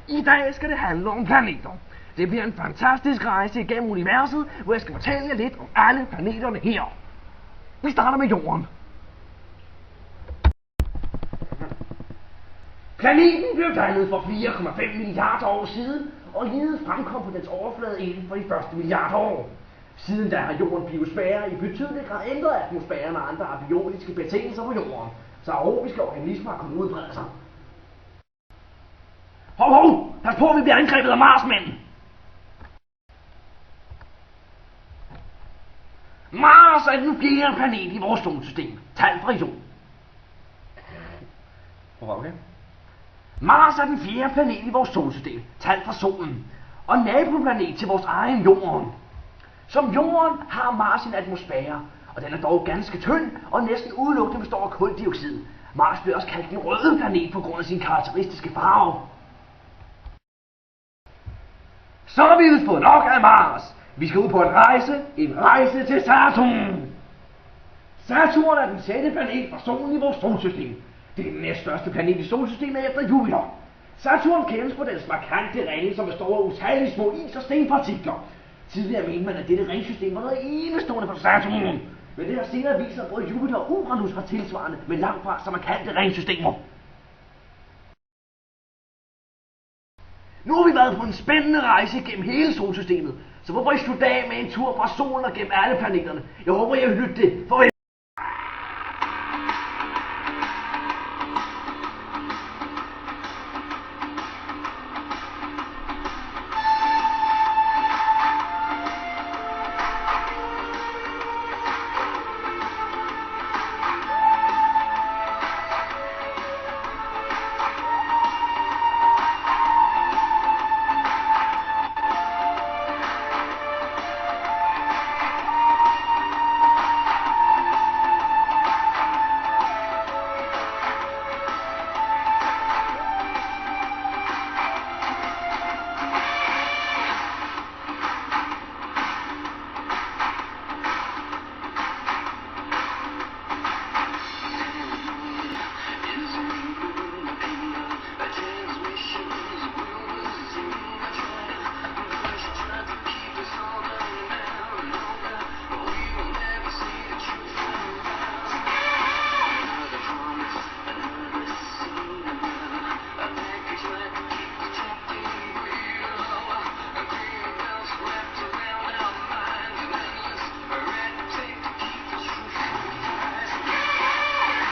I dag skal det handle om planeter. Det bliver en fantastisk rejse igennem universet, hvor jeg skal fortælle jer lidt om alle planeterne her. Vi starter med Jorden. Planeten blev dannet for 4,5 milliarder år siden, og livet fremkom på dens overflade inden for de første milliarder år. Siden da har Jorden biosfære i betydelig grad ændret atmosfæren og andre abiologiske betingelser på Jorden, så aerobiske organismer har kunnet udbrede sig. Hov! Pas på, at vi bliver angrebet af Marsmænd! Mars er den fjerde planet i vores solsystem. Tal fra Jorden. Okay. Mars er den fjerde planet i vores solsystem. Tal fra Solen. Og naboplanet til vores egen Jorden. Som Jorden har Mars en atmosfære, og den er dog ganske tynd og næsten udelukkende består af kuldioxid. Mars bliver også kaldt den røde planet på grund af sin karakteristiske farve. Så har vi vist fået nok af Mars. Vi skal ud på en rejse til Saturn. Saturn er den 6. planet fra Solen i vores solsystem. Det er den næststørste planet i solsystemet efter Jupiter. Saturn kendes på dens markante ringe, som består af utallige små is- og stenpartikler. Tidligere mente man, at dette ringsystem var noget enestående for Saturn. Men det har senere vist sig, at både Jupiter og Uranus har tilsvarende, men langt fra så markante ringsystemer. Nu har vi været på en spændende rejse gennem hele solsystemet, så hvorfor ikke slutte af med en tur fra solen og gennem alle planeterne? Jeg håber, I har lyttet det.